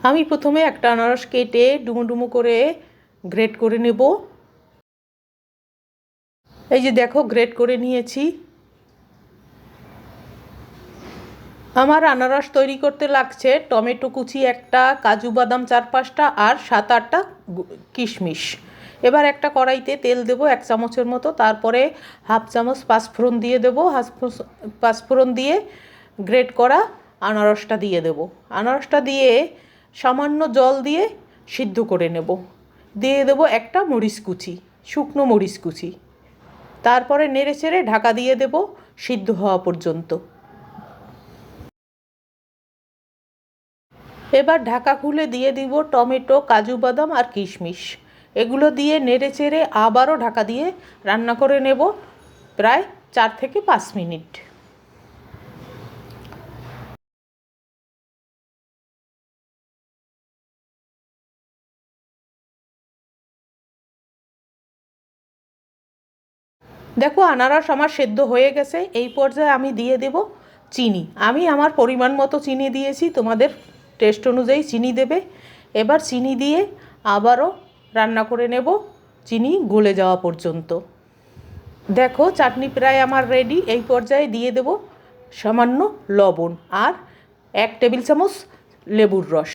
আমি প্রথমে একটা আনারস কেটে ডুমো ডুমো করে গ্রেট করে নেব। এই যে দেখো গ্রেট করে নিয়েছি। আমার আনারস তৈরি করতে লাগছে টমেটো কুচি একটা, কাজু বাদাম 4-5টা আর 7-8টা কিশমিশ। এবার একটা কড়াইতে তেল দেবো 1 চামচের মতো, তারপরে 1/2 চামচ পাঁচফোড়ন দিয়ে দেবো। পাঁচফোড়ন দিয়ে গ্রেট করা আনারসটা দিয়ে দেবো। আনারসটা দিয়ে সামান্য জল দিয়ে সিদ্ধ করে নেব। দিয়ে দেবো একটা মরিচ কুচি, শুকনো মরিচ কুচি। তারপরে নেড়ে চেড়ে ঢাকা দিয়ে দেব সিদ্ধ হওয়া পর্যন্ত। এবার ঢাকা খুলে দিয়ে দিব টমেটো, কাজু বাদাম আর কিশমিশ। এগুলো দিয়ে নেড়ে চেড়ে আবারও ঢাকা দিয়ে রান্না করে নেব প্রায় 4 থেকে 5 মিনিট। দেখো আনারস আমার সেদ্ধ হয়ে গেছে। এই পর্যায়ে আমি দিয়ে দেব চিনি। আমি আমার পরিমাণ মতো চিনি দিয়েছি, তোমাদের টেস্ট অনুযায়ী চিনি দেবে। এবার চিনি দিয়ে আবারও রান্না করে নেব চিনি গলে যাওয়া পর্যন্ত। দেখো চাটনি প্রায় আমার রেডি। এই পর্যায়ে দিয়ে দেব সামান্য লবণ আর 1 টেবিল চামচ লেবুর রস।